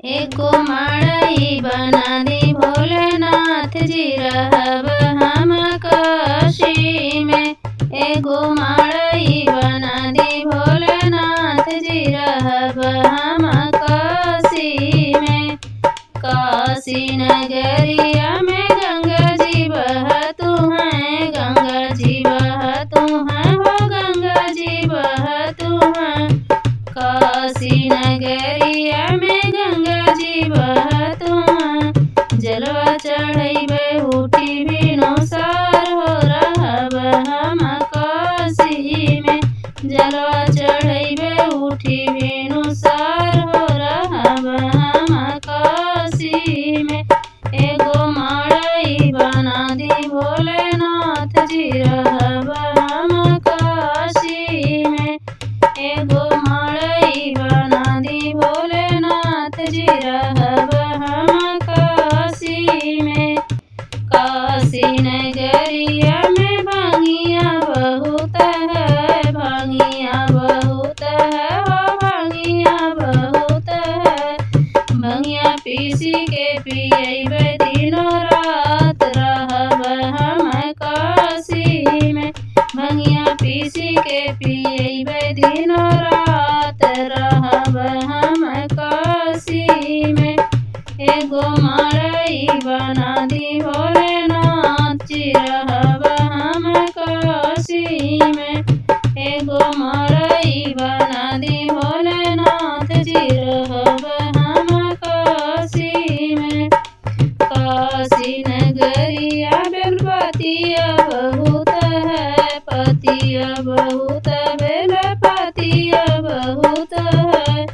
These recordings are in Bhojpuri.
एको माड़ई बना दी भोलेनाथ जी रहब हम काशी में। एगो माड़ई बना दी भोलेनाथ जी रहब हम काशी में। काशी नगरिया में गंगा जी बहतु हैं, गंगा जी बहतु हैं, हो गंगा जी बहतु हैं। काशी नगरिया में गंगा जी बहतु हैं। जलवा चढ़ैबे उठी बिनु सार हो रहब हम काशी में। जलवा चढ़ैबे उठी बिनु सार हो रहब हम काशी में। एगो माड़ई बना दी भोलेनाथ जी रहब हम काशी में। एगो माड़ई बना दी भोलेनाथ जी रहब हम काशी में। काशी नगरिया में भांगिया बहुत है, भांगिया बहुत है, हो भांगिया बहुत है। भंगिया पीसी के पियैबे दिनों रात रहब हम काशी में। भंगिया पीसी के पियैबे दिनों रात रहब हम काशी में। एगो माड़ई बना दी भोलेनाथ जी रहब हम काशी में। एगो माड़ई बना दी भोलेनाथ जी रहब हम काशी में। काशी नगरिया बेलपतिया बहुत है, पतिया बहुत बेलपतिया बहुत है।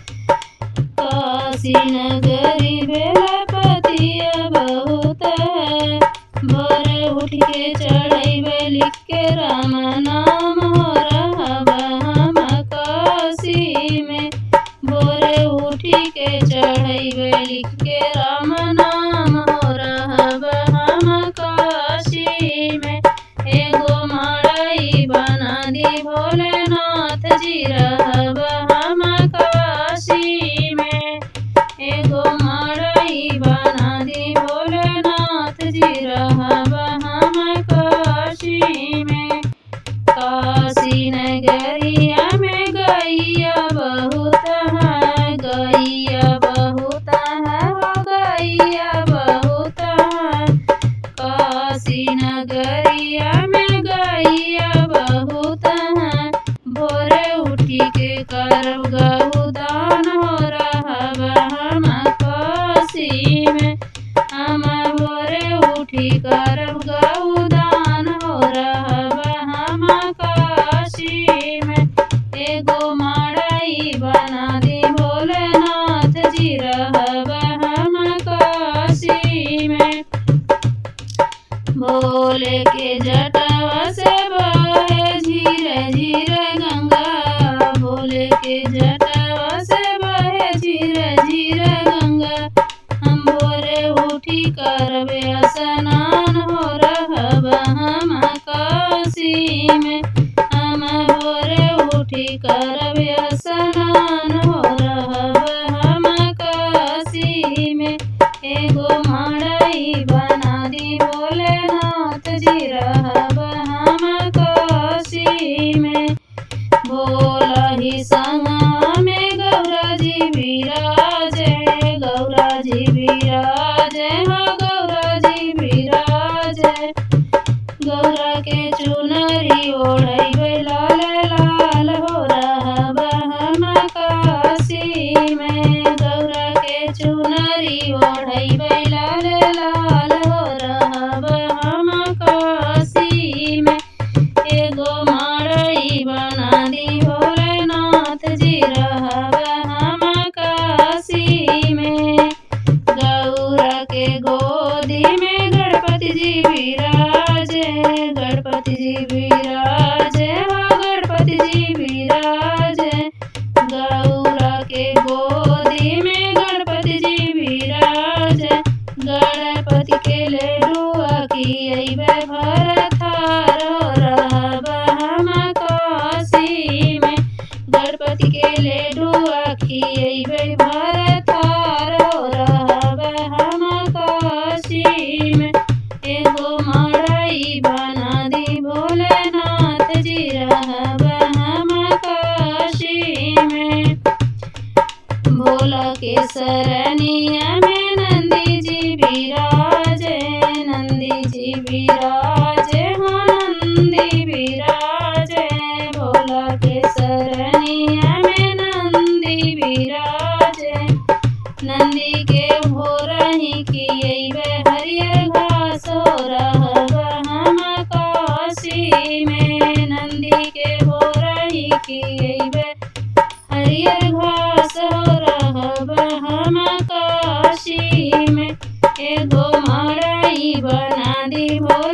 काशी नगरी बेलपतिया बहुत है। भोरे उठ के चढ़ैबे लिख के राम नाम हो रहब हम काशी में। भोरे उठी के चढ़ैबे लिख के राम नाम हो रहब हम काशी में। एगो माड़ई बना दी भोलेनाथ जी रहब हम काशी में। एगो माड़ई बना दी भोलेनाथ जी रहब हम काशी में। काशी नगरिया में गैया बहुत है, गैया बहुत है, हो गैया बहुत है। काशी नगरिया में गैया बहुत है। भोरे उठी के करब गौदान हो रहब हम काशी में। हम भोरे उठी करब गौदान हो रहब हम काशी में। एगो माड़ई बना दी भोलेनाथ जी रहब हम काशी में। भोले के जटवा से बहे झीरे झीरे गंगा, भोले के जटवा से बहे झीरे झीरे गंगा। हम भोरे उठी करबे स्नान हो रहब हम काशी में। हम भोरे उठी करबे स्नान हो रहब हम काशी में। एगो माड़ई बना दी भोलेनाथ जी सरनिया में नंदी जी विराजे, नंदी जी विराजे, हाँ नंदी विराजे, भोला के सरनिया में नंदी विराजे। नंदी के भोरही कियैबे हरियर घास हो रहब हम काशी में, नंदी के भोरही कियैबे हरियर घास हो रहब हम काशी में। एगो मड़ई बना दी भोला